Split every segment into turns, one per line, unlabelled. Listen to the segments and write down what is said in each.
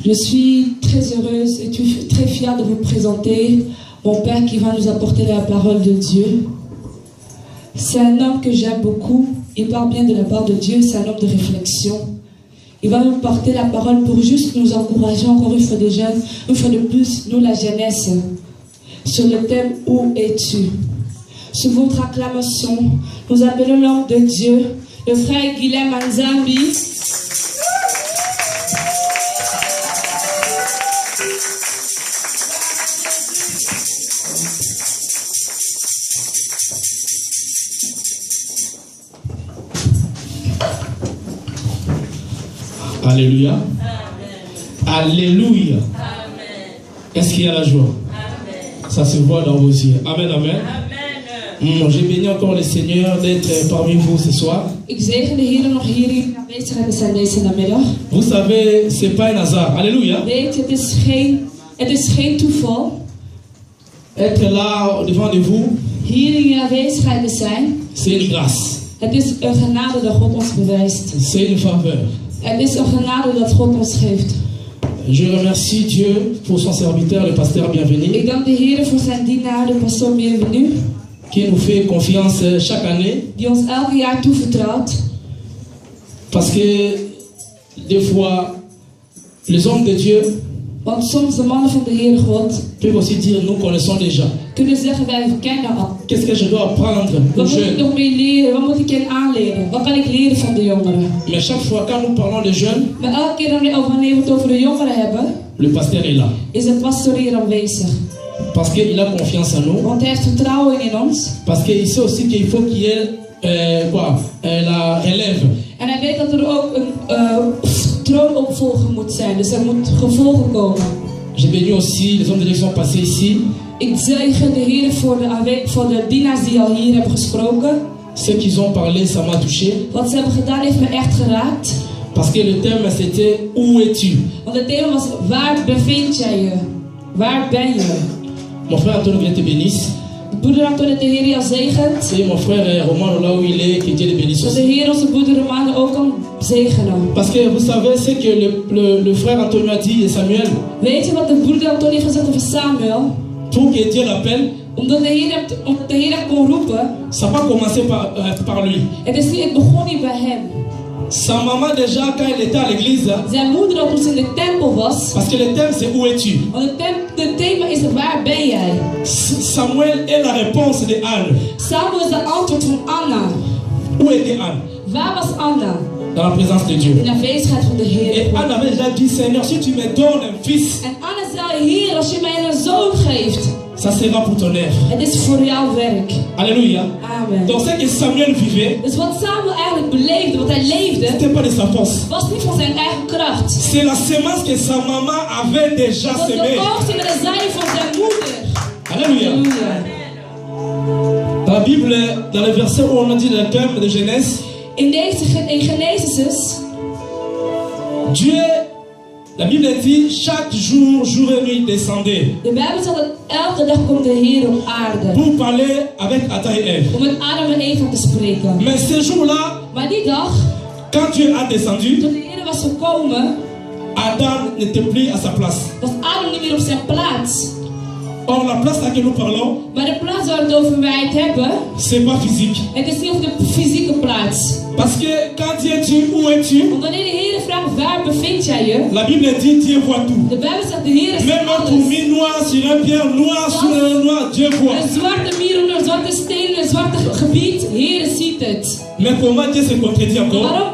Je suis très heureuse et très fière de vous présenter mon père qui va nous apporter la parole de Dieu. C'est un homme que j'aime beaucoup. Il parle bien de la part de Dieu. C'est un homme de réflexion. Il va nous porter la parole pour juste nous encourager encore une fois des jeunes, une fois de plus, nous la jeunesse, sur le thème « Où es-tu » Sur votre acclamation, nous appelons l'homme de Dieu, le frère Guilhem Anzambi.
Alléluia. Amen. Alléluia. Amen. Est-ce qu'il y a la joie? Amen. Ça se voit dans vos yeux. Amen, amen. Amen. J'ai béni encore le Seigneur d'être parmi vous ce soir. Vous savez, c'est pas un hasard. Alléluia.
Het is geen toeval.
Être là devant de vous,
hier in je aanwezigheid te zijn,
c'est une grâce.
Het is een genade dat God ons bewijst.
C'est une faveur.
Het is een genade dat God ons geeft.
Je remercie Dieu pour son serviteur, le pasteur Bienvenu.
Ik dank de Heer voor zijn dienaar, de pastoor Bienvenu.
Qui nous fait confiance chaque année.
Die ons elke jaar toevertrouwt.
Parce que des fois, les hommes de Dieu,
want soms de mannen van de Heere God,
peuvent aussi dire nous connaissons déjà.
Kunnen zeggen wij kennen al.
Qu'est-ce que je dois apprendre?
Wat moet ik nog meer leren? Wat moet ik hen aanleren? Wat kan ik leren van de jongeren?
Mais chaque fois quand nous parlons des jeunes,
maar elke keer wanneer we het over de jongeren hebben,
le pasteur est là.
Is de pastoor hier aanwezig.
Parce qu'il a confiance en nous.
Want hij heeft vertrouwen in ons.
Parce qu'il sait aussi qu'il faut qu'il y ait la relève.
En hij weet dat er ook een troonopvolger moet zijn. Dus er moet gevolgen komen.
J'ai béni aussi les hommes de direction passés ici.
Ik zegen de Heer voor de dienaars die al hier hebben gesproken.
Ce qu'ils ont parlé, ça m'a touché.
Wat ze hebben gedaan heeft me echt geraakt.
Parce que le thème c'était où es-tu?
Want het thema was waar bevind jij je? Waar ben je?
Mon frère Antonio Dieu te bénisse.
Broeder Antonio, de Heer jou zegent.
Et mon frère Romano là où il est, que Dieu le bénisse.
Dat de Heer onze broeder Romano ook kan zegenen.
Parce que vous savez ce que le frère Antonio a dit et Samuel.
Weet je wat de broeder Antonio gezegd over Samuel?
Pour que Dieu l'appelle.
Omdat de Heer hem kon roepen.
Ça va commencer par lui.
Het begon niet bij hem.
Sa maman déjà quand elle était à l'église.
Zijn moeder al toen ze in de tempel was.
Parce que le thème c'est où es-tu?
Want het thema is waar ben jij?
Samuel est la réponse de Anne.
Samuel is de antwoord van Anna.
Où était Anne?
Waar was Anna?
Dans la présence de Dieu.
In de aanwezigheid van de Heer.
Et Anne avait déjà dit Seigneur, si tu me donnes un fils.
En Anna zei Heer, als je mij een zoon geeft.
Ça sera pour ton œuvre.
Het is voor jouw werk.
Alléluia.
Amen.
Donc ce que Samuel vivait.
Dus wat Samuel eigenlijk beleefde, wat hij leefde.
C'était pas de sa force.
Was niet van zijn eigen kracht.
C'est la semence que sa maman avait déjà semée.
De oogst in de zaai van zijn moeder.
Alléluia.
Alléluia.
Dans la Bible, dans le verset où on a dit le thème de Genèse.
In Genesis.
Dieu, la Bible dit chaque jour et nuit descendait.
De Bijbel zegt dat elke dag komt de Heer op aarde.
Pour parler avec Adam et Ève.
Om met Adam en Eva te spreken.
Mais ce jour-là,
maar die dag,
quand Dieu a descendu,
toen de Heer was gekomen,
Adam n'était plus à sa place.
Was Adam niet meer op zijn plaats.
Or la place à laquelle nous parlons,
maar de plaats waar het over wij het hebben,
c'est pas physique.
Het is niet over de fysieke plaats.
Parce que quand Dieu dit où es-tu,
want wanneer de Heer vraagt waar bevind jij je,
la Bible dit Dieu voit tout.
De Bijbel zegt de Heer ziet
même
alles.
un fourmi noir sur un pierre noir sur un noir, Dieu voit.
Een zwarte mier onder een zwarte steen, een zwarte gebied, de Heer ziet het.
Mais comment Dieu se contredit encore?
Waarom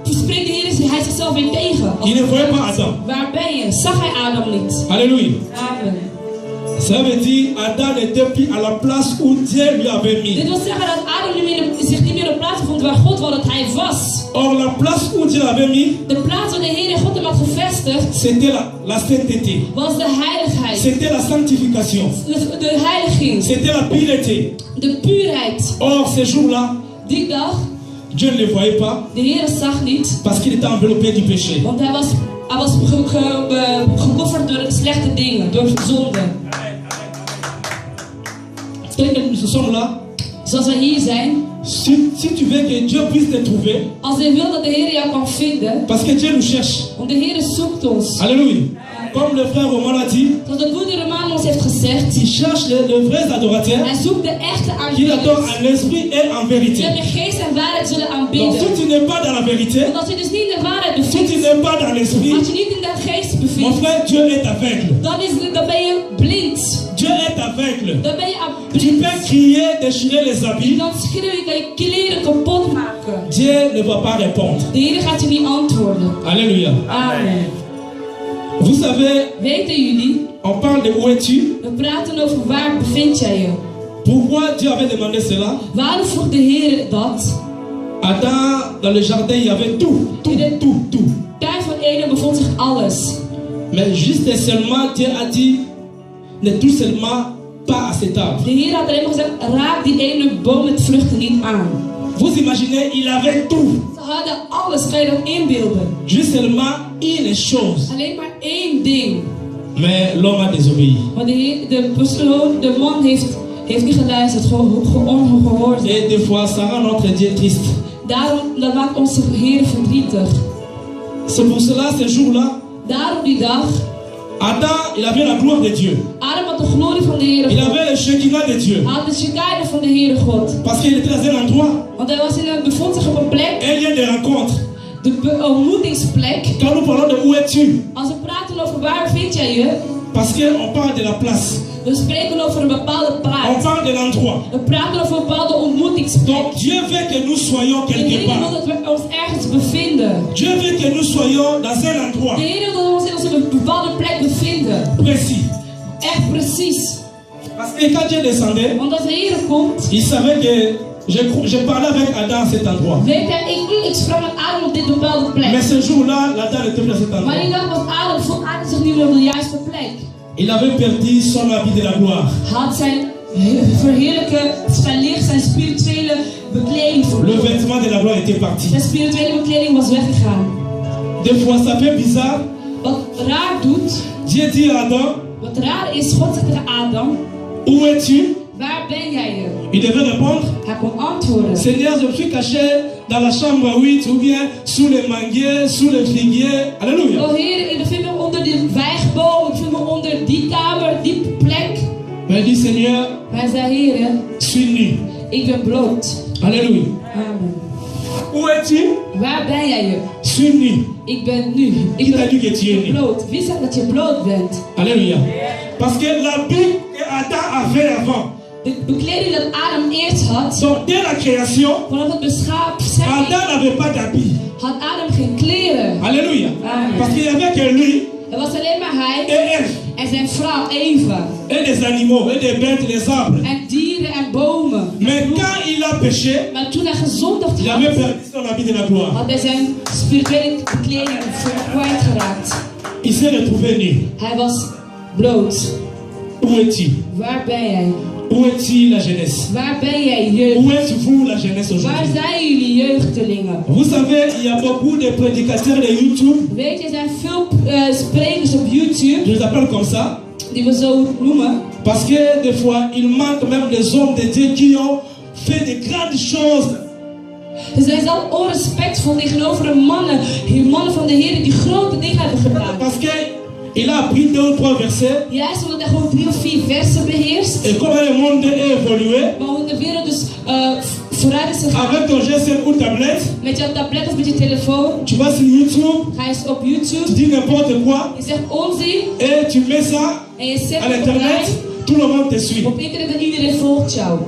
spreekt de Heer hij zichzelf weer tegen?
Il ne voyait pas Adam.
Waar ben je? Zag hij Adam niet?
Alléluia.
Amen.
Ça veut dire Adam n'était plus à la place où Dieu lui avait mis.
Dit wil zeggen dat Adam zich niet meer op de plaats vond waar God wou dat hij was.
Or la place où Dieu l'avait mis,
de plaats waar de Heer God hem had gevestigd,
c'était la sainteté.
Was de heiligheid.
C'était la sanctification.
De heiliging.
C'était la pureté.
De puurheid.
Or ce jour-là,
die dag,
Dieu ne le voyait pas.
De Heer zag niet.
Parce qu'il était enveloppé du péché.
Want hij was gekofferd door slechte dingen, door zonde.
Nous sommes là.
Zoals wij hier zijn.
Si tu veux que Dieu puisse te trouver,
als je wil dat de Heer jou kan vinden,
parce que Dieu nous cherche.
want de Heer zoekt ons.
Alléluia. Comme le frère Roman l'a dit,
Zoals de broeder Roman ons heeft gezegd,
il cherche les vrais adorateurs
hij zoekt de echte
qui adorent
aanbidders.
en esprit et en vérité.
Die met geest en waarheid zullen
Donc
aanbidden.
si tu n'es pas dans la vérité,
Want als je dus niet in de waarheid
si tu
bevindt,
n'es pas dans l'esprit,
als je niet in de geest
mon
bevindt,
frère, Dieu est aveugle.
dan ben je blind.
Dieu est aveugle.
Dan ben je
Tu
blind.
peux crier, déchirer les habits.
Dan schreeuw je, kan je kleren kapot maken.
Dieu ne va pas répondre.
De Heer gaat je niet antwoorden.
Alléluia.
Amen.
Vous savez,
Weten jullie,
on parle de où es-tu.
we praten over waar bevind jij je.
Pourquoi Dieu avait demandé cela?
Waarom vroeg de Heer dat?
Adam, dans le jardin, il y avait tout.
Tuin van Eden bevond zich alles.
Mais juste et seulement, Dieu a dit, ne touche seulement pas à cet arbre.
De Heer had alleen maar gezegd, raak die ene boom met vruchten niet aan.
Vous imaginez, il avait tout.
Ze hadden alles, kan je dat inbeelden?
Juste seulement une chose.
Alleen maar één ding.
Mais l'homme a désobéi.
Maar de man heeft niet geluisterd, ongehoord.
Et des fois, ça rend notre Dieu triste.
Daarom, dat maakt onze Heer verdrietig.
C'est pour cela, ce jour-là,
Daarom die dag,
Adam, il avait la gloire de Dieu.
Adam had de glorie van de Heere
Il
God.
avait le Shekinah de Dieu.
Hij had de Shekinah van de Heere God.
Parce qu'il était dans un endroit,
Want hij bevond zich op een plek,
un lieu de rencontre.
de ontmoetingsplek.
Quand nous parlons de où es-tu,
Als we praten over waar vind jij je,
parce qu'on parle de la place,
we spreken over een bepaalde
on
plaats.
parle de l'endroit.
We praten over een bepaalde ontmoetingsplek.
Donc Dieu veut que nous soyons
De
quelque
Heer wil
part.
dat we ons ergens bevinden.
Dieu veut que nous soyons dans un endroit
De Heer wil dat we ons in een bepaalde plek bevinden.
précis.
Echt precies.
Parce que quand Dieu descendait,
Want als de Heer komt,
il savait que je parlais avec Adam à cet endroit.
weet hij, ik sprak met Adam op dit bepaalde plek.
Mais ce jour-là, Adam n'était plus à cet
Maar die
endroit.
dag was Adam, vond Adam zich niet meer op de juiste plek.
Il avait perdu son habit de la gloire.
Hij had zijn zijn licht, zijn spirituele bekleding
Le
verloren.
vêtement de la gloire était parti.
Zijn spirituele bekleding was weggegaan.
Des fois, ça fait bizarre.
Wat raar doet,
Dieu dit à Adam,
wat raar is, God zegt tegen Adam,
où es-tu?
waar ben jij je?
Il devait répondre,
Hij kon antwoorden.
Seigneur, je me suis caché dans la chambre 8 ou bien sous les manguiers, sous les figuiers. Alléluia.
O Heer, ik bevind me onder die vijgboom, ik bevind me onder die kamer, die plek.
Mais il dit, Seigneur,
Hij zei, Heer,
je suis nu.
ik ben bloot.
Alléluia.
Amen.
Où es-tu?
Waar ben jij je?
Je suis nu.
Ik ben nu.
Qui
Ik
t'a dit
ben
que tu es nu?
bloot. Wie zegt dat je bloot bent?
Alléluia. Parce que l'habit que Adam avait avant,
De bekleding dat Adam eerst had,
donc dès la création,
vanaf het schepping,
Adam n'avait pas d'habit.
had Adam geen kleren.
Alléluia.
Amen.
Parce qu'il n'y avait que lui
Er was alleen maar hij
et Ève,
en zijn vrouw Eva.
et des animaux, et des bêtes, des arbres.
En dieren en bomen.
Mais quand il a péché,
Maar toen hij gezondigd
il avait
had,
perdu son habit de la gloire.
had hij zijn spirituele bekleding kwijtgeraakt.
Il s'est retrouvé nu.
Hij was bloot.
Où es-tu?
Waar ben jij?
Où est-il la jeunesse?
Waar ben jij, jeugd?
Où êtes-vous la jeunesse
Waar
aujourd'hui?
zijn jullie jeugdelingen?
Vous savez, il y a beaucoup de prédicateurs de YouTube,
Weet je, er zijn veel sprekers op YouTube,
je les appelle comme ça,
die we zo noemen.
parce que des fois, il manque même des hommes de Dieu qui ont fait de grandes choses.
Ze zijn zelf onrespectvol tegenover de mannen van de Heer die grote dingen hebben gedaan.
Parce qu'il a appris 2 ou 3 versets,
Juist omdat hij gewoon 3 of 4 versen beheerst.
et comment le monde est évolué,
Maar hoe de wereld dus vooruit is gegaan.
avec ton GSM ou tablette,
Met jouw tablet of met je telefoon.
tu vas sur YouTube,
Ga je op
tu
YouTube.
dis n'importe quoi,
Je zegt onzin.
et tu mets ça
En je zet
à
het
l'internet,
online.
tout le monde te suit.
Op internet en iedereen volgt jou.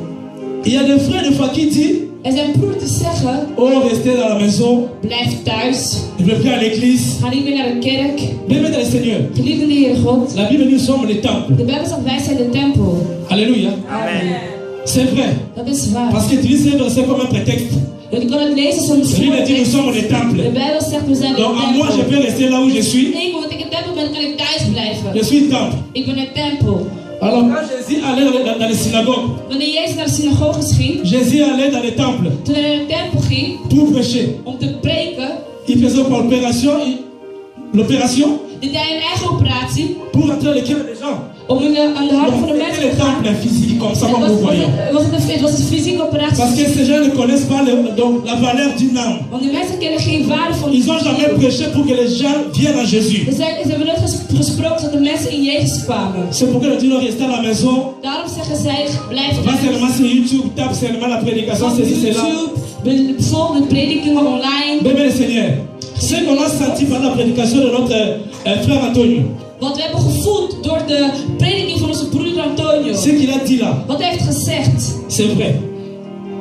Il y a des frères des fois qui disent,
Er zijn broers die zeggen,
oh, restez dans la maison,
blijf thuis.
ne vais plus à l'église.
Ga niet meer naar de kerk.
Bien dans le Seigneur.
Geliefde Heer God.
La Bible dit nous sommes les temples.
De Bijbel zegt wij zijn de tempel.
Alléluia.
Amen.
C'est vrai.
Dat is waar.
Parce que tu dis ces versets comme un prétexte.
Je kan het lezen
La
soms.
Bible dit nous sommes les
De
temples.
Bijbel zegt we zijn de
Donc à moi je
tempel.
peux rester là où je suis.
Nee, want ik in tempel ben, kan ik thuis blijven.
Je suis temple.
Ik ben een tempel.
Alors quand Jésus allait dans les synagogues,
Wanneer Jezus naar de synagoge ging,
Jésus allait dans les temples
toen hij naar de tempel ging
pour prêcher.
om te preken,
Il faisait coopération, l'opération
deed hij een eigen operatie
pour entrer dans les cœurs des gens.
om aan de harten van de
Donc,
mensen
c'était
te
le
gaan.
temple physique, comme ça, comme nous voyons.
Het was een fysieke operatie.
Parce que ces gens ne connaissent pas donc, la valeur d'une âme.
Want die mensen kennen geen waarde van
Ils n'ont jamais prêché pour que les gens viennent à Jésus.
Ze hebben nooit gesproken zodat de mensen in Jezus kwamen.
C'est pourquoi nous disons rester à la maison.
Daarom zeggen zij, blijf
Va seulement sur YouTube, tape seulement la prédication,
op
ceci, cela.
YouTube, volg de predikingen online.
Bébé le Seigneur, ce qu'on a senti par la prédication de notre frère Antonio,
Wat we hebben gevoeld door de prediking van onze broeder Antonio.
ce qu'il a dit là,
Wat hij heeft gezegd.
c'est vrai.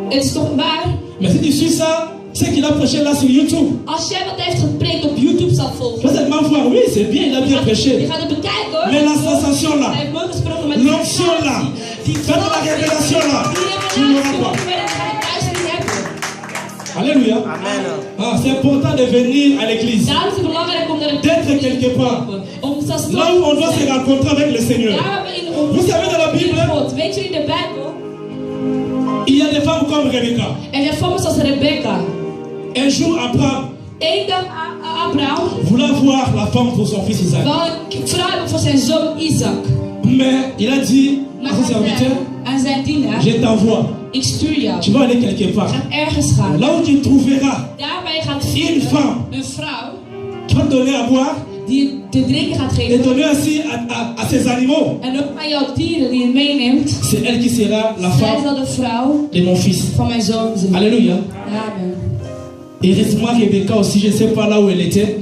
Het is toch waar?
Mais si tu suis ça, ce qu'il a prêché là sur YouTube,
Als jij wat hij heeft gepreekt op YouTube zal
tu
volgen.
vas seulement voir, oui, c'est bien, il a bien
Je
prêché.
gaat het bekijken hoor.
Mais la sensation là,
Hij heeft mooi gesproken met
l'onction là, faire la révélation là, tu n'auras pas. Alléluia.
Amen.
Ah, c'est important de venir à l'église,
Daarom is het belangrijk om naar de
d'être quelque part, là où on doit se rencontrer avec le Seigneur. Vous savez, dans la Bible,
weet je in de Bijbel?
il y a des femmes comme Rebecca.
Er zijn vrouwen zoals Rebecca.
Un jour, Abraham
Eén dag Abraham
voulait avoir la femme pour son fils Isaac.
wou een vrouw hebben voor zijn zoon Isaac.
Mais il a dit à
Maar
ses
hij
serviteurs,
zei aan zijn dienaar,
je t'envoie.
ik stuur jou.
Tu vas aller quelque part.
Je gaat ergens gaan.
Là où tu trouveras
Daar waar je gaat
une
vinden
femme
een vrouw
qui va te donner à boire
die je te drinken gaat
et
geven.
donner aussi à ses animaux.
En ook aan jouw dieren die je meeneemt.
C'est elle qui sera la
Zij
femme
zal de vrouw
de mon fils.
van mijn zoon zijn.
Alléluia.
Amen.
Et récemment, Rebecca aussi, je ne sais pas là où elle était.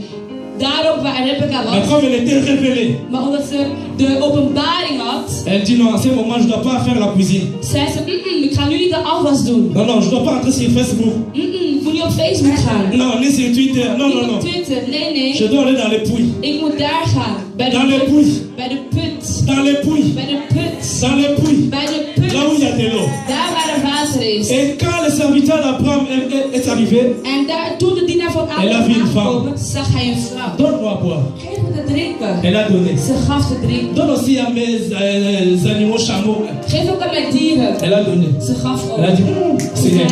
Daarop waar Rebecca
Mais
was.
comme elle était révélée,
Maar omdat ze de openbaring had.
elle dit non, à ce moment, je ne dois pas faire la cuisine.
Zei ze, ik ga nu niet de afwas doen.
Non, non, je ne dois pas entrer sur Facebook.
Ik moet niet op Facebook gaan.
Non, ni sur Twitter. Non,
Niet
non,
op
non.
Twitter. Nee,
Je
nee.
dois aller dans les puits.
Ik moet daar gaan. Bij
Dans les
de
puits.
put. Bij de put.
Dans les puits.
Bij de put.
Dans les puits.
Bij de put.
Là où il y a de l'eau.
Daar waar er water is.
Et quand le serviteur d'Abraham est arrivé,
En daar, toen de dienaar van
Elle a
Abraham
vu une femme.
aankwam, zag hij een vrouw.
donne-moi à boire.
Geef me te drinken.
Elle a donné.
Ze gaf te drinken.
Donne aussi à mes animaux chameaux.
Geef ook aan mijn dieren.
Elle a donné.
Ze gaf ook.
Elle a dit, c'est
Zij,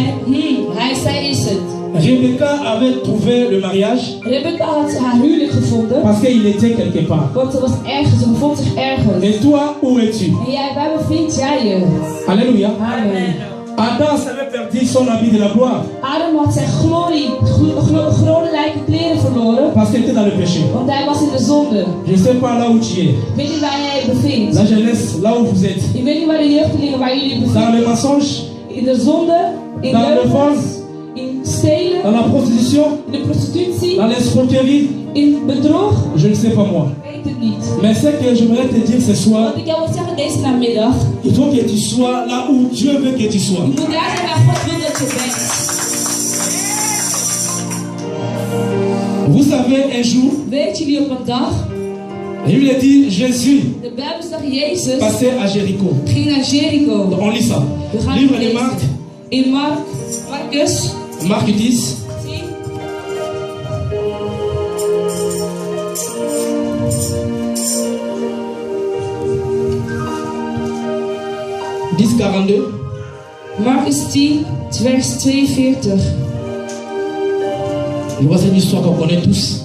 elle.
zij is het.
Rebecca avait trouvé le mariage
Rebecca had haar huwelijk gevonden.
parce qu'il était quelque part.
Want ze was ergens, ze bevond zich ergens.
Et toi, où es-tu?
En jij, waar bevindt jij je?
Alléluia.
Amen.
Adam avait perdu son habit de la gloire
Adam had zijn glorielijke kleren verloren.
parce qu'il était dans le péché.
Want hij was in de zonde.
Je ne sais pas là où tu es.
Ik weet niet waar jij je bevindt.
La jeunesse, là où vous êtes.
Ik weet niet waar de jeugdelingen, waar jullie je
Dans
bevinden.
le mensonge,
In de zonde, in
dans le vol,
leugens, in stelen,
dans la prostitution,
in de prostitutie,
dans l'escroquerie.
in bedrog.
Je ne sais pas moi.
Ik weet het niet.
Mais ce que j'aimerais te dire ce soir,
Wat ik jou wil zeggen deze namiddag.
il faut que tu sois là où Dieu veut que tu sois.
Je moet daar zijn waar God wil dat je bent.
Vous savez, un jour,
Weet jullie op een dag,
la Bible dit Jésus
de Bijbel zegt Jezus
passait à Jéricho.
ging naar Jericho.
On lit ça.
We gaan
Livre
het
de
lezen.
Marc,
In Marcus
Marc 10.
10.
10:42.
Marcus 10, vers 42.
Je vois cette histoire qu'on connaît tous.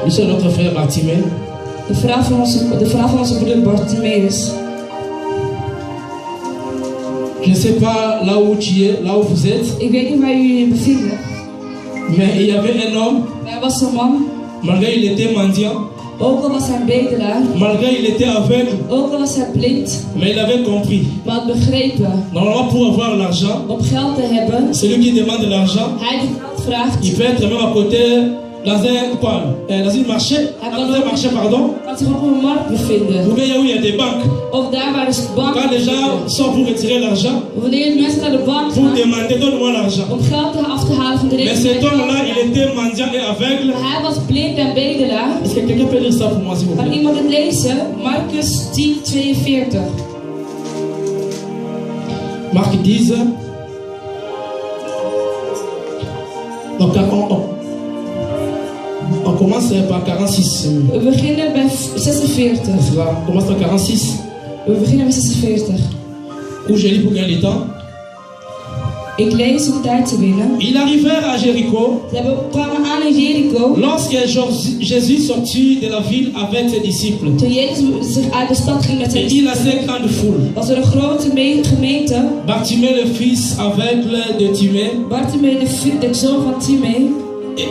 Lui, c'est notre frère Bartimée.
De vrouw van onze broeder Bartimaeus.
Je ne sais pas là où tu es, là où vous êtes,
Ik weet niet waar jullie je bevinden.
mais il y avait un homme,
Maar er was een man,
malgré il était mendiant,
ook al was hij een bedelaar,
malgré il était aveugle,
ook al was hij blind,
mais il avait compris.
maar had begrepen,
Normalement, pour avoir l'argent,
om geld te hebben,
celui qui demande de l'argent,
hij die geld vraagt,
il peut être même à côté dans un marché, pardon,
kan zich ook op een markt bevinden.
ou bien où il y a des banques.
Of daar waar de bank
Quand les gens sont pour retirer l'argent,
wanneer mensen naar de bank
pour
gaan,
demander donne-moi l'argent.
om geld af te halen van de
Mais
rekening.
cet homme-là, il était mendiant et aveugle.
Maar hij was blind en bedelaar.
Est-ce que quelqu'un peut lire ça pour moi, s'il vous
Kan
plaît?
iemand het lezen? Marcus 10, 42.
Marc 10. Donc, on commence par 46.
We beginnen bij 46.
On commence par 46.
We beginnen bij 46.
Où je lis pour gagner le temps.
Ik lees om tijd te winnen.
Ils arrivèrent à Jéricho.
Ze kwamen aan in Jericho.
Lorsque Jésus sortit de la ville avec ses disciples.
Toen Jezus zich uit de stad ging met zijn
Et il a cette grande foule.
was er een grote gemeente.
Bartimée, le fils aveugle de Timée,
Bartimee, de zoon van Timee,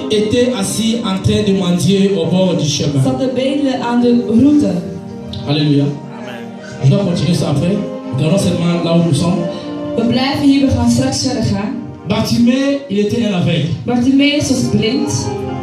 était assis en train de mendier au bord du chemin.
zat te bedelen aan de route.
Alléluia. Je dois continuer ça après. Regardons seulement là où nous sommes.
We blijven hier, we gaan straks verder gaan.
Bartimée, il était un aveugle.
Bartimeus was blind.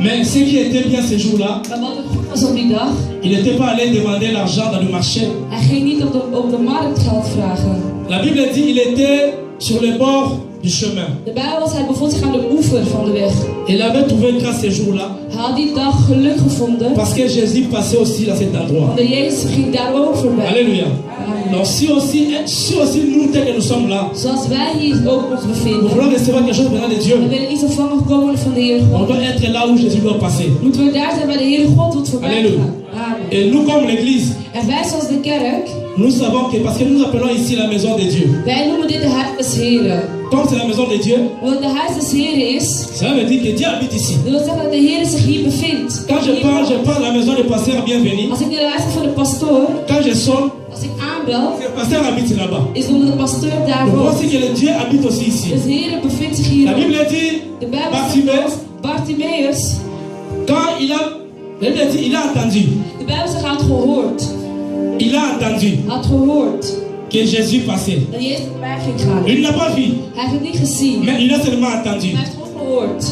Mais ce qui était bien ce jour-là,
Maar wat er goed was op die dag,
il n'était pas allé demander l'argent dans le marché.
hij ging niet op de markt geld vragen.
La Bible dit qu'il était sur le bord du chemin.
De Bijbel was, hij bevond zich aan de oever van de weg.
Il avait trouvé grâce ce jour-là
Hij had die dag geluk gevonden,
parce que Jésus passait aussi à cet endroit.
omdat Jezus ging daar ook voorbij.
Alléluia.
Amen.
Donc si aussi nous, tel que nous sommes là,
Zoals wij hier ook ons
nous
bevinden,
voulons recevoir quelque chose venant de
we
Dieu,
willen iets ontvangen komen van de Heer
on
God.
doit être là où Jésus doit passer.
Moeten we daar zijn waar de Heer God wat voorbij
Halleluja.
gaat. Amen.
Et nous, comme l'Église,
En wij zoals de kerk,
nous savons que, parce que nous appelons ici la maison de Dieu,
wij noemen dit de huis des Heren.
comme c'est la maison de Dieu,
Want de huis des Heren is,
ça veut dire que Dieu habite ici.
dat wil zeggen dat de Heer zich hier bevindt.
Quand je parle de la maison du pasteur bienvenu.
Als ik naar de huis ga van de pastoor,
Quand je sonne,
als ik aanbel,
le pasteur habite là-bas.
is omdat de pastoor daar
Je
woont.
vois aussi que le Dieu habite aussi ici.
Dus de Heer bevindt zich hier
La
ook.
Bible dit,
De Bijbel
Bartimée,
zegt, Bartimeus,
quand la Bible dit, il a entendu.
de Bijbel zegt, hij had gehoord.
Il a entendu
Hij had gehoord
que Jésus passait.
dat Jezus voorbij ging gaan.
Il n'a pas vu,
Hij heeft het niet gezien,
mais il a seulement entendu.
hij heeft gewoon gehoord.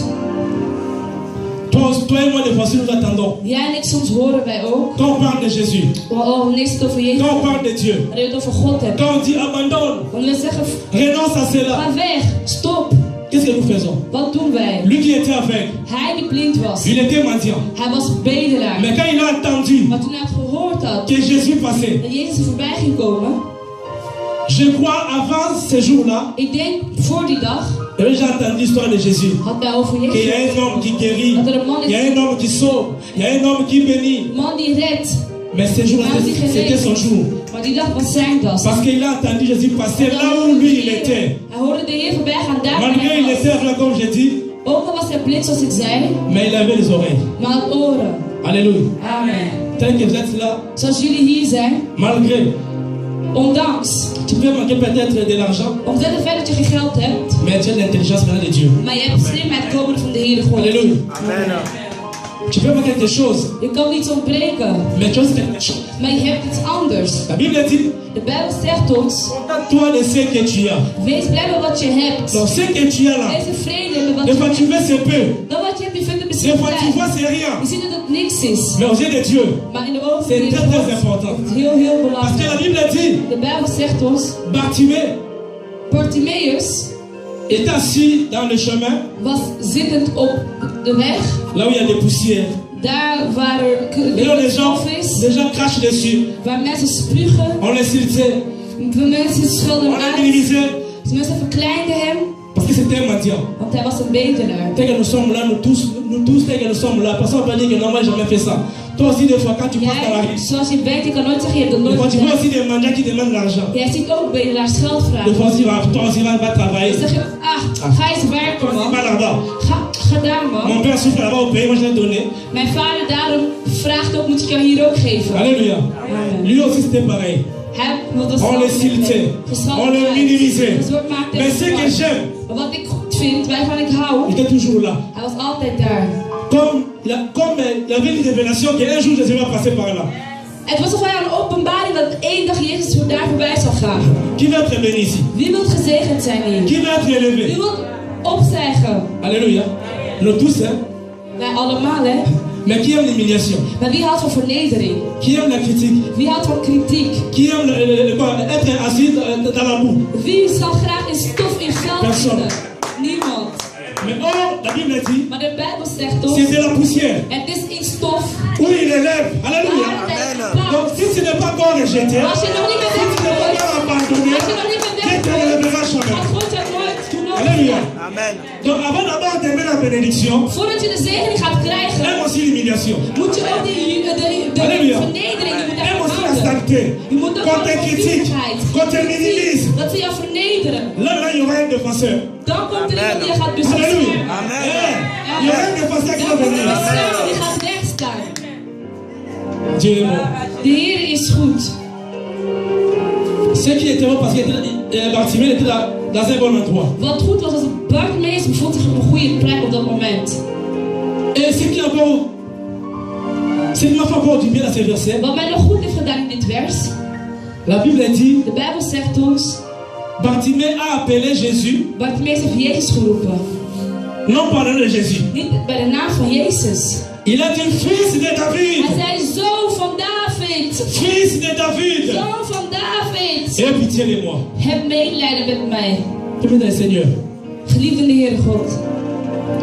Toi et moi, des fois, nous attendons.
Jij en ik, soms horen wij ook,
Quand on parle de Jésus,
wanneer het over Jezus
quand on parle de Dieu,
wanneer je het over God hebt.
quand on dit abandonne,
Wanneer we zeggen,
renonce à cela,
ga weg, stop.
qu'est-ce que nous faisons?
Wat doen wij?
Lui qui était aveugle,
Hij die blind was,
il était mendiant.
hij was bedelaar.
Mais quand il a entendu
Maar toen hij het gehoord had,
que Jésus passait,
dat Jezus er voorbij ging komen,
je crois avant ce jour-là,
ik denk voor die dag,
j'ai entendu l'histoire de Jésus.
had hij over
Qu'il y
Jezus.
a un homme qui guérit,
Dat er een man
il y a
is,
un homme qui sauve, il y a un homme qui bénit.
een man die redt.
Mais ce jour-là, c'était son jour.
Maar die dag was zijn dag.
Parce qu'il a entendu Jésus passer là où lui il était.
Hij hoorde de Heer voorbij gaan daar waar
Malgré il
hij
était
was.
aveugle, comme je dis,
Ook al was hij blind zoals ik zei,
mais il avait les oreilles.
maar hij had oren.
Alléluia.
Amen.
Tel que vous êtes là,
Zoals jullie hier zijn,
malgré,
ondanks.
tu peux manquer peut-être de l'argent,
Omdat het feit dat je geen geld hebt,
mais tu as l'intelligence venant de Dieu.
maar je hebt slimheid komen van de Heer God.
Alléluia. Tu peux manquer quelque chose,
Je kan iets ontbreken,
mais tu as quelque chose.
maar je hebt iets anders.
La Bible dit,
De Bijbel zegt ons,
toi de ce que tu as.
wees blij met wat je hebt.
Donc ce que tu as là,
Wees tevreden met wat
des
je
fois tu
hebt.
veux c'est peu,
Dan wat je hebt, je vindt het
des
misschien
fois tu
klein.
vois c'est rien.
Je ziet dat het niks is.
Mais aux yeux de Dieu,
Maar in de ogen van
c'est
de
très
Heer
très
God
important.
is het heel, heel
Parce que la
belangrijk.
Bible dit,
De Bijbel zegt ons,
Bartimée
Bartimeus
est assis dans le chemin,
was zittend op de weg.
là où il y a des poussières.
Daar waar
Et là,
er
les
stof is,
gens crachent dessus.
waar mensen spugen,
On l'insultait,
mensen schelden
on
hem
le
uit.
minimisait,
Mensen verkleinden hem,
parce que c'était un mendiant.
want hij was een bedelaar.
Tel que nous sommes là, nous tous, tel que nous sommes là, personne ne peut dire que non, moi j'ai jamais fait ça. Toi aussi, des fois, quand tu passes dans la rue,
Zoals je weet, je kan nooit zeggen, je hebt dat
des
nooit
fois, tu vois
gedaan.
aussi des mendiants qui demandent l'argent.
Jij ziet ook bedelaars geld
Des
vragen.
fois, toi aussi, va travailler.
Dan zeg je, ga eens werken
Toi aussi, va
man.
là-bas.
Ga daar man.
Mon père souffre là-bas au pays, moi je l'ai donné.
Mijn vader daarom vraagt ook, moet ik jou hier ook geven.
Alléluia.
Amen.
Lui aussi, c'était pareil.
Hij wilde
On le siltait, on le minimisait. Mais ce que j'aime,
Maar wat ik goed vind, waarvan ik hou,
il était toujours là.
hij was altijd daar.
Comme il y avait une révélation qu'un jour Jésus va passer par là.
Het was alweer een openbaring dat één dag Jezus daar voorbij zal gaan.
Qui va être béni ici?
Wie wil gezegend zijn hier?
Qui va être
Wie
élevé?
wil opstijgen?
Alléluia. Nous tous, hein?
Wij allemaal, hè?
Mais qui aime l'humiliation?
Maar wie houdt van vernedering?
Qui aime la critique?
Wie houdt van kritiek?
Qui aime être assis dans la boue?
Wie zal graag in stof in geld
Personne.
zitten? Niemand.
Mais or, la Bible dit,
Maar de Bijbel zegt ons,
c'est de la poussière.
het is in stof.
Où il élève. Alléluia.
Waar hij
Donc
plaatst.
si tu n'es pas encore rejeté,
Als je nog niet bent
si tu n'es pas
weggegooid,
encore abandonné,
als je nog niet bent
Dieu te
weggegooid,
relèvera jamais.
gaat God je nooit doen.
Alléluia.
Amen.
Donc avant d'avoir d'aimer la bénédiction,
Voordat je de zegening gaat krijgen,
aime aussi l'humiliation.
moet je ook de
Halleluja.
vernedering, je moet
Aime aussi la
ervaren.
exalté, quand on te critique, quand on te minimise,
dat ze jou vernederen.
là, il y aura un défenseur.
Dan komt er iemand die je gaat beschermen.
Alléluia. Il y aura un défenseur qui va
Dan komt er
venir.
een beschermer die gaat wegstaan.
Dieu est bon.
De Heer is goed.
Ce qui était bon parce que Bartimée était dans un bon endroit.
Wat goed was, als Bartimaeus bevond zich op een goede plek op dat moment.
Et ce qui est encore, ce qui m'a fait encore du bien dans ce verset,
Wat mij nog goed heeft gedaan in dit vers,
la Bible dit,
de Bijbel zegt ons,
Bartimée a appelé Jésus,
Bartimaeus heeft Jezus geroepen.
non par le nom de Jésus.
Niet bij de naam van Jezus.
Il a dit fils de David,
Hij zei, zoon van David.
fils de David,
Zoon van David.
aie pitié de moi.
Heb medelijden met mij.
Aimez le Seigneur.
Geliefde Heere God.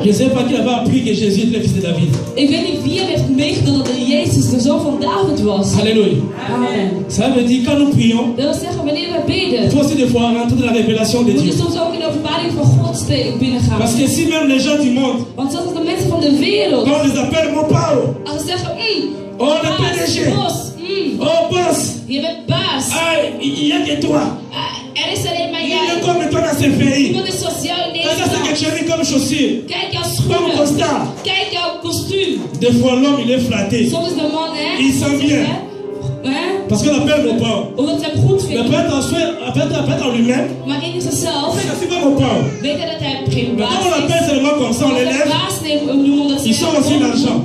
Je ne sais pas qui avait appris que Jésus était le fils de David.
Ik weet niet wie er heeft meegedeeld dat Jezus de zoon van David was.
Alléluia.
Amen.
Ça veut dire quand nous prions,
Dat wil zeggen, wanneer we
il
bidden,
faut aussi des fois rentrer dans la révélation de
moet
Dieu.
je soms ook in de openbaring van God binnengaan.
Parce que si même les gens du monde,
Want zelfs de mensen van de wereld,
quand on les appelle mon Pao,
als ze zeggen,
oh le
baas,
PDG,
bos,
oh boss,
je bent baas.
ah, il y a que toi.
Er is alleen maar
Il est
jij.
comme toi dans ce pays.
Iemand is sociaal in
Ça,
deze
c'est quelque
land.
chose comme chaussure,
Kijk jouw
comme
schoenen.
costard.
Kijk jouw kostuum.
Des fois l'homme il est flatté.
Soms is de man, hè?
Il sent bien.
Hè?
Parce qu'on appelle mon Pao.
Omdat ze hem goed
Mais
vinden.
peut-être en lui-même,
Maar in zichzelf
c'est pas mon Pao.
weet hij dat hij geen
Mais
baas
quand on l'appelle
is.
seulement comme ça, on
Als hij
l'élève,
baas neemt, noemen dat
il sort aussi l'argent.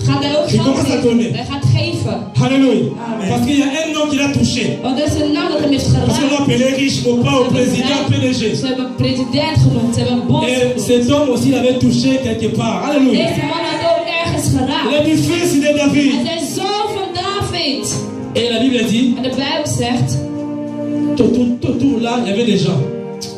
gaat hij ook
Il
geld
commence à donner.
geven. Hij gaat geven.
Alléluia.
Amen.
Parce qu'il y a un nom qui l'a touché.
Want er is een naam dat hem heeft
Parce qu'on
geraakt.
l'appelait riche, mon Pao, président, PDG.
Ze hebben een president genoemd. Ze hebben een bos
Et
genoemd.
cet homme aussi l'avait touché quelque part. Alléluia.
Deze man had ook ergens
Il
geraakt.
a dit fils de David.
Hij zei zoon van David.
Et la Bible dit,
En de Bijbel zegt,
tout là, il y avait des gens.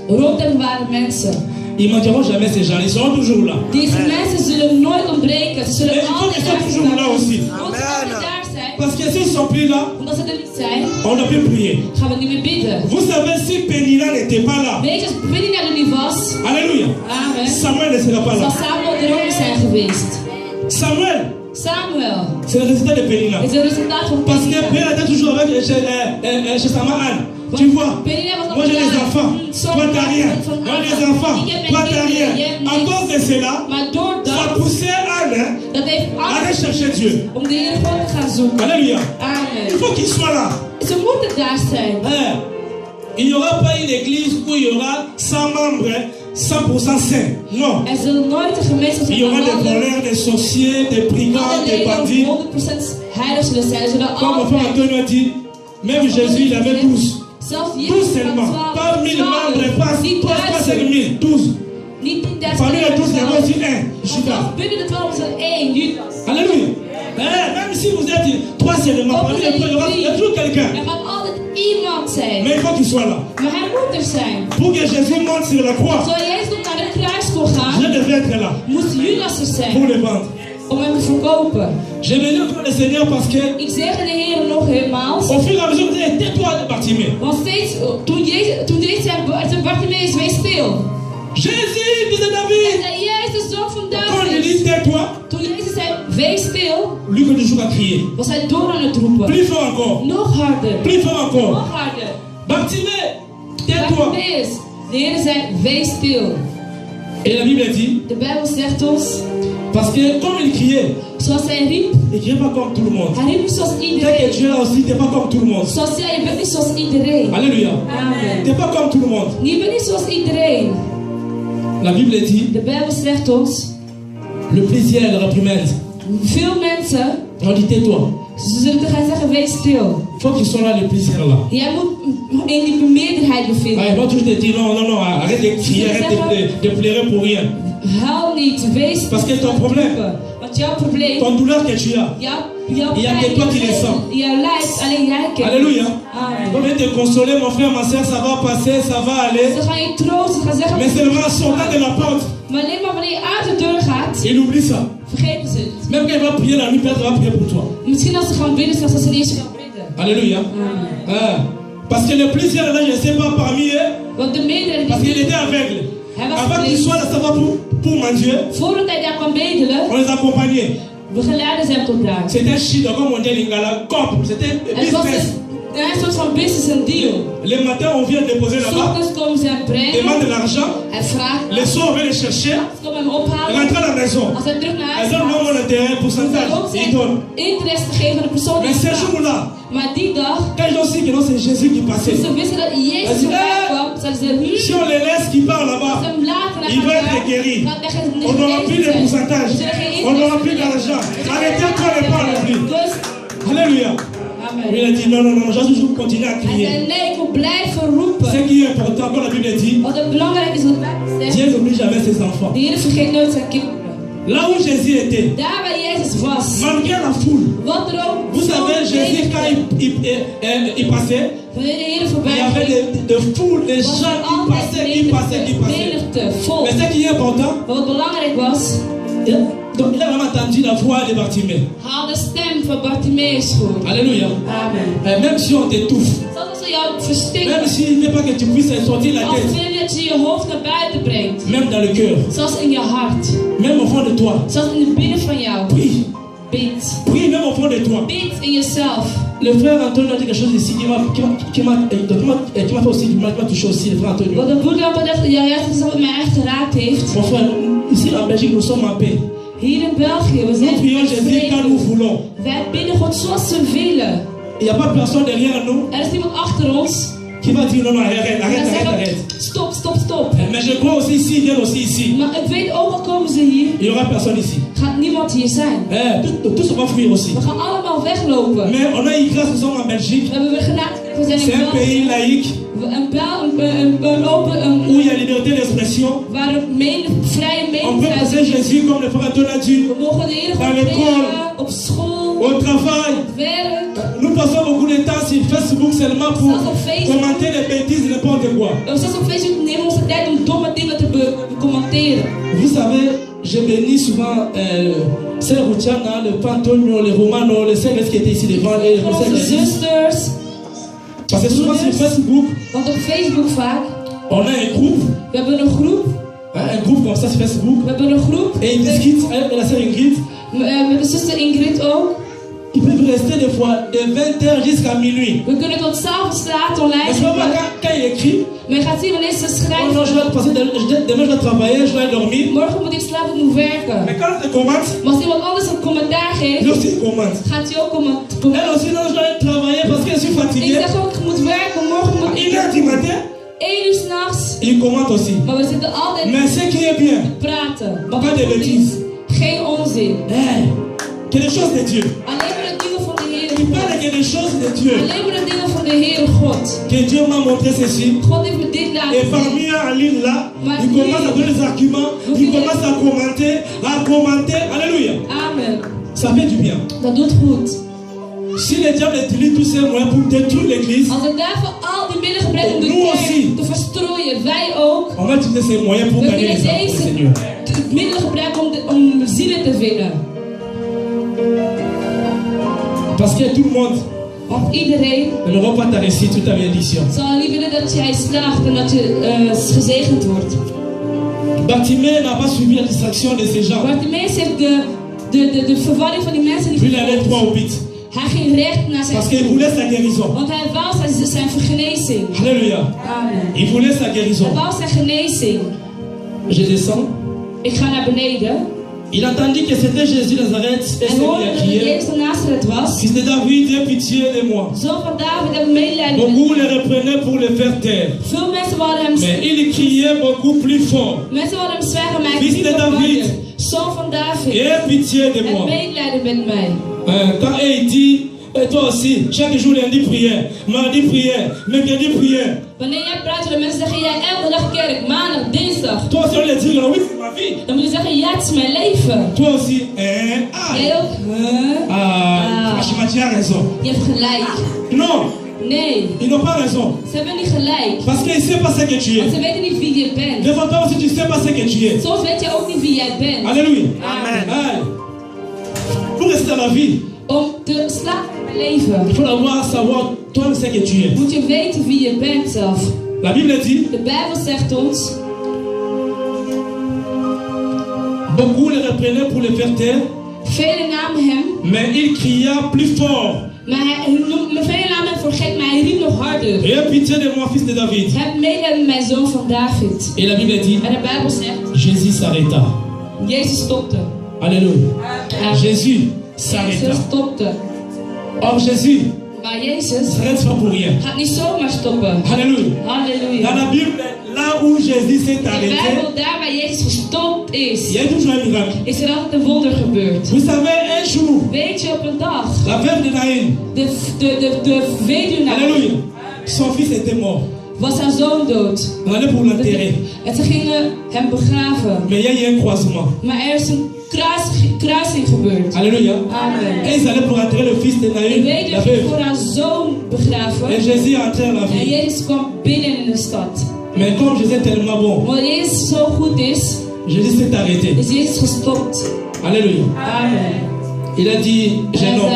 rond hem waren mensen.
Ils ne manqueront jamais ces gens. Ils seront toujours là.
Deze mensen zullen nooit ontbreken. Ze
Et
zullen
il faut
altijd
qu'ils
daar
soient toujours là
zijn.
aussi.
Moeten ze altijd daar zijn.
Parce que s'ils ne sont plus là,
Omdat ze er niet zijn,
on ne peut prier.
gaan we niet meer bidden.
Vous savez, si Pénina n'était pas là,
Weet je, als Penina er niet was,
Alléluia,
amen,
Samuel ne sera pas
zal
là.
Samuel er ook niet zijn geweest.
Samuel,
Samuel
c'est le résultat de Pénina.
is het resultaat van
Parce que
Penina.
Pénina était toujours avec chez sa maman. Tu vois,
Penina was
moi j'ai des enfants, toi t'as rien. Moi j'ai des enfants, toi t'as rien. À cause de cela,
Maar door
ça
dat,
poussait Anne
dat heeft
à aller
angst
chercher Dieu.
om de Heer God te gaan zoeken.
Alléluia. Il
Amen.
faut qu'il soit là.
Ze moeten daar zijn.
Hein? Il n'y aura pas une église où il y aura 100 membres, 100% saints. Non.
Er zullen nooit een gemeenschap
Il
zijn
y aura
van
des
mannen
voleurs, des sorciers, des brigands,
alle
des
leden
bandits.
100% heilig zullen zijn. Er zullen
Comme mon frère
altijd,
Antonio a dit, même Jésus il avait 12.
zelfs
12
Jezus had
seulement.
12,
Pas 1000 membres, pas
niet
5000, 12.
Niet 10.000.
Parmi les 12, il y avait aussi un, Judas.
Binnen de 12 is er één, Judas.
Alléluia. Même si vous êtes 3 seulement, parmi les 3, il y a toujours quelqu'un.
Er gaat altijd iemand zijn.
Mais il faut qu'il soit là.
Maar hij moet er zijn.
Pour que Jésus monte sur la croix,
Zoals Jezus nog naar de kruis kon
je
gaan,
devais être là
moest Judas er
pour
zijn.
le vendre.
Om hem te verkopen.
J'ai béni encore le Seigneur parce que
Ik zeg de Heer nog helemaal.
au fur et à mesure que vous êtes toi de Bartimée.
Want steeds, toen Jezus zei, Bartimaeus, wees stil.
Jésus, fils de
En
David.
zei, Jezus, de zoon van
Quand il dit
David.
tais-toi,
Toen Jezus zei, wees stil,
lui que toujours à crier.
was hij door aan het roepen.
Plus fort encore.
Nog harder.
Plus fort encore.
Nog harder.
Bartimée, tais-toi.
Bartimaeus, de Heer zei, wees stil.
Et la Bible dit,
De Bijbel zegt ons,
parce que comme il criait,
zoals hij riep,
il criait pas comme tout le monde.
hij riep niet zoals
Dès que
iedereen.
tu es là aussi, tu n'es pas comme tout le monde.
Zoals jij, je bent niet zoals iedereen.
Alléluia.
Amen.
Tu n'es pas comme tout le monde.
Je bent niet zoals iedereen.
La Bible dit,
De Bijbel zegt ons,
le plaisir et la réprimande.
veel mensen,
On dit tais-toi.
ze zullen te gaan zeggen, wees stil.
Il faut qu'ils soient là, le plaisir là.
Jij moet in die meerderheid
Ah,
bevinden.
ils vont toujours te dire non, non, non, arrête de crier, arrête de pleurer pour rien.
Huil niet, wees
Parce que ton problème,
want jouw probleem,
ton douleur que tu as,
jouw
il y a que toi qui le sens.
jouw lijf, alleen jij kent.
Alléluia.
Amen.
On va te consoler, mon frère, ma soeur, ça va passer, ça va aller.
Ze gaan je troosten, ze gaan zeggen,
Mais seulement en sortant de la porte,
maar alleen maar wanneer je uit de deur gaat,
il oublie ça.
vergeten ze het.
Même quand il va prier la nuit, Père va prier pour toi.
Misschien als ze gaan bidden, straks als ze niet eens gaan bidden.
Alléluia.
Amen.
Ah. Parce que le plaisir là, je ne sais pas parmi eux,
Want de meerderheid
parce qu'il était aveugle.
Hij was
Avant qu'il
blind.
soit là, ça va pour mendier.
Voordat hij daar kwam bedelen,
On les accompagnait.
We geleiden ze hem tot daar.
C'était chic, comme on dit Lingala, cop. C'était business.
Een soort van business en deal.
Le matin, on vient déposer là-bas.
Ochtends komen ze hem brengen.
Demande de l'argent.
Hij vraagt.
Le soir, on vient le chercher.
Ze komen hem ophalen.
Rentre à la maison.
Als hij terug naar huis
Ils donnent
gaat.
mon intérêt, pourcentage. Ils donnent.
Interesse te geven aan de persoon die
Mais ces
vraagt.
jours-là,
Maar die dag,
quand ils ont su que non, c'est Jésus qui passait.
toen ze wisten dat Jezus voorbij kwam, zeiden ze,
Si on les laisse qui partent là-bas,
als we hem laten naar
il va être guéri. On n'aura plus de pourcentage. On n'aura plus d'argent. Arrêtez-toi de parler plus.
Dus,
Alléluia.
amen.
Il a dit non, non, non, je vais toujours continuer à
Hij
crier.
zei, nee, ik moet blijven roepen.
Ce qui est important, comme la Bible dit,
Wat het belangrijk is, wat wij
Dieu
zeggen,
n'oublie jamais ses enfants.
de Heer vergeet nooit zijn kinderen.
Là où Jésus était,
Daar waar Jezus was,
malgré la foule,
wat er ook
vous savez, Jésus, quand il passait,
wanneer de Heer
il y
voorbij
avait
ging,
de foules, des
was
gens
er
qui
altijd
passaient, qui passaient, qui passaient.
menigte, vol.
Mais ce qui est important,
Maar wat belangrijk was,
donc il a vraiment entendu la voix de Bartimée.
haal de stem van Bartimaeus gehoord.
Alléluia.
Amen.
Et même si on t'étouffe,
Zelfs als ze jou verstikken,
même s'il ne veut pas que tu puisses sortir la
als
tête,
wil je dat je je hoofd naar buiten brengt,
même dans le cœur,
zelfs in je hart,
même au fond de toi,
zelfs in het binnen van jou,
prie,
bid.
prie même au fond de toi.
Bid in jezelf.
Le frère Antonio a dit quelque chose ici qui m'a fait aussi, qui m'a touché aussi, le frère Antonio.
Wat de broeder ook al dacht, ja, het is wat mij echt geraakt heeft.
Mon frère, ici en Belgique, nous sommes en paix.
Hier in België, we
Nous
zijn
prions Jésus quand nous voulons.
Wij bidden God zoals we willen.
Il n'y a pas personne derrière nous
Er is niemand achter ons.
qui va dire non, non, arrête,
En
arrête,
dan
arrête,
zeggen
arrête.
we, stop, stop, stop.
Mais je crois aussi ici, il vient aussi ici.
Maar ik weet ook al komen ze hier,
Il n'y aura personne ici.
gaat niemand hier zijn.
Tous on va fuir aussi.
We gaan allemaal weglopen.
Mais on a eu grâce, nous sommes en Belgique.
We hebben weer genade. We zijn
C'est
in
un pays
België.
laïque
Een open,
où il y a liberté d'expression.
waar een vrije
On peut
meningsuiting
passer
is.
Jésus comme le frère Antonio a dit.
We mogen de Heer
Dans
God
l'école.
leren op school,
Au travail.
op werk.
Nous passons beaucoup de temps sur Facebook seulement pour
Zelfs op Facebook.
commenter les bêtises, n'importe quoi.
Zelfs op Facebook nemen we onze tijd om domme dingen te commenteren.
Vous savez, je bénis souvent Sœur Ruchana, le Pantonio, les Romano, les sœurs qui étaient ici devant et les
Van
sœurs
onze zusters.
Parce que souvent sur Facebook,
Want op Facebook vaak,
on a un groupe,
we hebben een groep.
un groupe comme ça sur Facebook,
We hebben een groep.
et ils discutent avec la sœur Ingrid.
Met de zuster Ingrid ook.
Ils peuvent rester des fois de 20h jusqu'à minuit.
We kunnen tot s'avonds laat
Mais
online
souvent,
zitten.
quand il écrit,
Maar je gaat zien wanneer ze
oh
schrijven.
non, je vais passer, demain je dois travailler, je dois dormir.
Morgen moet ik slapen, ik moet werken.
Mais quand elle commente,
Maar als iemand anders een commentaar
elle
geeft,
aussi commente.
gaat hij ook
Elle
commenteren.
aussi, non, je dois travailler parce que je suis
Ik
fatigué.
zeg ook, ik moet werken, morgen moet
À
ik
1h du matin,
1 uur s'nachts.
il commente aussi.
Maar we zitten altijd
Mais ce qui est bien,
te praten. Maar
pas de
wat goed
bêtises.
is, geen onzin.
Que les choses de Dieu.
Alleen maar de dingen van de Heer.
Il parle que les choses de Dieu.
Alleen maar de dingen van de Heer God.
Que Dieu m'a montré ceci.
God heeft me dit laten
Et
zien.
parmi en ligne là, il commence à donner des arguments, il commence à commenter, Alléluia.
Amen.
Ça fait du bien.
Dat doet goed.
Si le diable utilise tous ces moyens pour détruire l'église,
Als de duivel al die middelen gebruikt om de
Nous aussi.
kerk te verstrooien, wij ook.
on va utiliser ces moyens pour
We
gagner
willen
les âmes pour le
deze
Seigneur.
middelen gebruiken om zielen te winnen.
Parce que tout le monde
Want iedereen
ne va pas t'arrêter toute ta bénédiction.
zal niet willen dat jij slaagt en dat je gezegend wordt.
Bartimée n'a pas suivi la distraction de ces gens.
Bartimaeus heeft de verwarring van die mensen niet
Puis il allait droit au
gevolgd.
but.
Hij ging recht naar
Parce qu'il
zijn
voulait sa guérison.
want hij wou zijn genezing.
Alléluia.
Amen.
Il voulait sa guérison.
Hij wou zijn genezing.
Je descends.
Ik ga naar beneden.
Il entendit que c'était Jésus de Nazareth et
En
c'est lui
hoorde
a
dat het
crié.
Jezus van Nazareth was.
Fils de David, aie pitié de moi.
Zoon van David, heb medelijden met
Beaucoup le reprenaient pour le faire taire.
Veel mensen wilden hem
Mais il criait beaucoup plus fort.
Mensen wilden hem zwijgen, maar hij
Fils
niet
de David.
verbannen. Zoon van David,
Et aie pitié de
heb
moi.
medelijden met mij.
Quand il dit, et toi aussi, chaque jour lundi prière, mardi prière, mercredi prière.
Wanneer jij praat, zullen mensen zeggen, jij elke dag kerk, maandag, dinsdag.
Toi aussi, on le dit, oui, c'est ma vie.
Dan moet je zeggen, ja, het is mijn leven.
Toi aussi,
Jij ook?
franchement, tu as raison.
Je hebt gelijk.
Non,
Nee,
ils n'ont pas raison.
ze hebben niet gelijk.
Parce qu'ils ne savent pas ce que tu
Want
es.
ze weten niet wie je bent.
Des fois, toi aussi, tu ne sais pas ce que tu es.
Soms weet je ook niet wie jij bent.
Alléluia.
Amen.
Aïe. Pour rester dans la vie,
Om te slapen in het leven,
il faut savoir toi ce que tu es.
moet je weten wie je bent zelf.
La Bible dit,
De Bijbel zegt ons,
beaucoup le reprenaient pour le faire taire.
Velen namen hem.
Mais il cria plus fort.
Maar velen namen hem voor gek, maar hij riep nog harder.
Ayez pitié de moi, fils de David.
Heb medelijden met mijn zoon van David.
Et la Bible dit,
En de Bijbel zegt,
Jésus s'arrêta.
Jezus stopte.
Alléluia. Jésus s'arrêta.
Jezus stopte.
Or Jésus
Maar
ne
Jezus
s'arrête pas pour rien.
gaat niet zomaar stoppen.
Alléluia.
Halleluja.
Dans la Bible, là où Jésus s'est
In de
arrêté,
Bijbel, daar waar Jezus gestopt
il
is,
y a toujours un miracle.
is er altijd een wonder gebeurd.
Vous savez, un jour,
Weet je, op een dag,
la veuve de Naïm,
de weduwnaar,
alléluia, son fils était mort.
was haar zoon dood.
On allait pour l'enterrer.
En ze gingen hem begraven.
Mais il y a eu un croisement.
Maar er is een kruising gebeurd.
Alléluia.
Amen.
Et ils allaient pour enterrer le fils de
De
Naïm, la
weduwe ging voor
veuve.
haar zoon begraven.
Et Jésus entrait dans la
En
ville.
Jezus kwam binnen in de stad.
Mais comme Jésus est tellement bon,
Omdat Jezus zo goed is,
Jésus s'est arrêté.
is Jezus gestopt.
Alléluia.
Amen.
Il a dit, jeune
Hij
homme,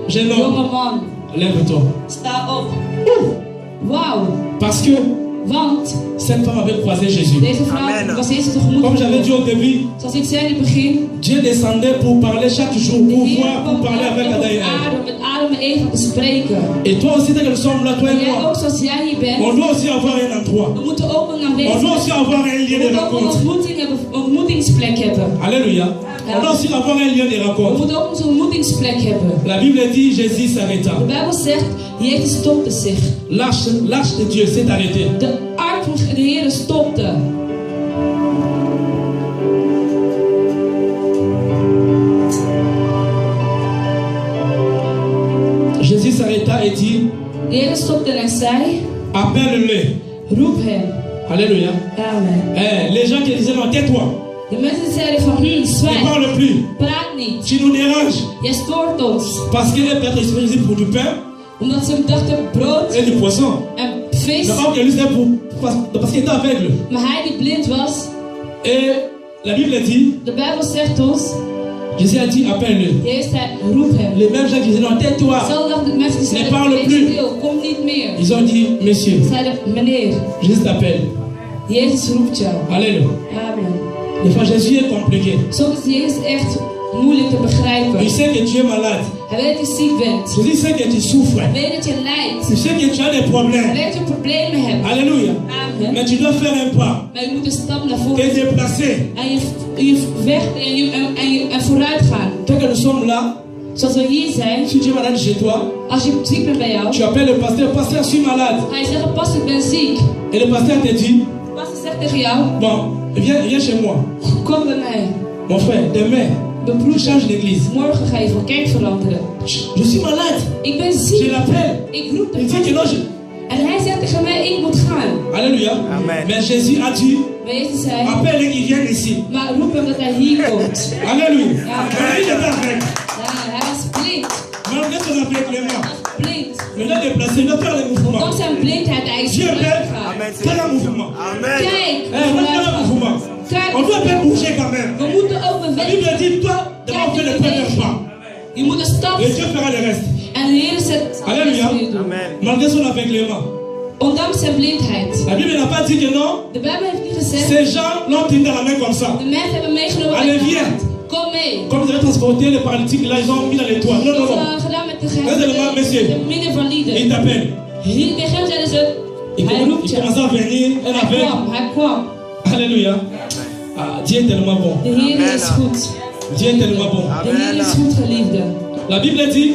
zei,
jeune homme,
jonge man,
lève-toi.
sta op. Wauw.
Parce que
Want
cette femme avait croisé Jésus.
deze vrouw was Jezus tegemoet
Comme j'avais dit
gekomen.
au début,
Zoals ik zei in het begin,
Dieu descendait pour parler chaque jour,
de
pour
Heer
voir, pour
kwam
parler avec
op
Adam et Ève.
aarde om met Adam en Eva te spreken.
Et toi aussi, dès que nous sommes là, toi
En
et
jij
moi,
ook, zoals jij hier bent,
on doit aussi avoir un endroit.
we moeten ook een
On doit aussi
aanwezigheid.
avoir un lien
We
de
moeten ook een
rencontre.
ontmoetingsplek hebben.
Alléluia. On doit aussi avoir un lien de
We
rencontre.
moeten ook onze ontmoetingsplek hebben.
La Bible dit, Jésus s'arrêta.
De Bijbel zegt, Jezus stopte zich.
L'arche de Dieu s'est arrêté.
De ark van de Heer stopte.
Jésus s'arrêta et dit,
Jezus stopte en zei,
appelle-le.
roep hem.
Alléluia.
Amen.
Les gens qui disaient, non, tais-toi.
De mensen zeiden van,
Ne
zwijg,
parle plus.
praat niet.
Tu nous déranges.
Je stoort ons.
Parce qu'il est peut-être ici pour du pain
Omdat ze dachten brood
et du poisson.
en vis.
Mais or que lui, c'était parce qu'il était aveugle.
Maar hij die blind was,
Et la Bible dit,
de Bijbel zegt ons,
Jésus a dit, appelle-le.
Jezus zei, roep hem.
Les mêmes gens qui disaient, non, tais-toi.
Zo dachten de mensen die
Ne parle
zeiden,
plus.
wees stil, kom niet meer.
Ils ont dit, monsieur,
Zeiden, meneer,
Jésus t'appelle.
Jezus roept jou.
Alléluia.
Amen.
Des fois, Jésus est compliqué.
Soms is Jezus echt moeilijk te begrijpen.
Il sait que tu es malade.
Hij weet dat je ziek bent.
Jésus sait que tu souffres.
Hij weet dat je lijdt.
Il sait que tu as des
Hij
problèmes.
weet dat je problemen hebt.
Alléluia.
Amen.
Mais tu dois faire un pas.
Maar je moet een stap naar
Te
voren
déplacer.
en je weg en vooruit gaan.
Tant que nous sommes là,
Zoals we hier zijn,
si tu es malade chez toi,
als je ziek bent bij jou,
tu appelles le pasteur, pasteur, je suis malade.
ga je zeggen, pas ik ben ziek.
Et le pasteur te dit,
Pastor zegt tegen jou,
bon, viens chez moi.
kom bij mij.
Mon frère, demain,
Mijn broer,
change d'église.
morgen ga je van kerk veranderen.
Je suis malade.
Ik ben
Je
ziek.
l'appelle.
Ik roep de
Il dit que non,
pastor. En hij zegt tegen mij, ik moet gaan.
Alléluia.
Amen.
Mais Jésus a dit,
Maar Jezus zei,
appelle-le qu'il vienne ici.
maar roep hem dat hij hier komt.
Alléluia.
Ja.
Mais il est avec.
Ja, hij was blind.
Malgré son aveuglement,
Blind.
il doit déplacer, il doit faire les mouvements.
Door zijn blindheid, hij is
Dieu
vooruit
fait,
gegaan.
Amen.
fais un mouvement.
Amen.
Kijk,
On va faire un mouvement.
Kijk,
On doit bien bouger quand même.
we moeten ook
La Bible
bewegen.
dit, toi, d'abord fais le premier pas.
Je moet een stap
Et Dieu fera le reste.
en de Heer zet
Alléluia.
alles weer doen.
Amen.
Malgré son aveuglement.
Ondanks zijn blindheid.
La Bible n'a pas dit que non.
De Bijbel heeft niet gezegd,
Ces gens l'ont tenu dans la main comme ça.
de mensen hebben meegenomen
Allez,
met de
viens.
hand. Kom mee.
Comme ils avaient transporté les paralytiques, là, ils ont mis dans les toits. Non, non,
Dat
non.
is gedaan met de
Laissez-le-moi, monsieur.
middenvalide.
Il t'appelle.
Hier tegen hem zeiden ze,
Il
hij roept je.
commence à venir, un aveugle.
Hij kwam.
Alléluia. Ah, Dieu est tellement bon.
De Heer is goed.
Dieu est tellement bon.
De Heer is goed, geliefde.
La Bible dit,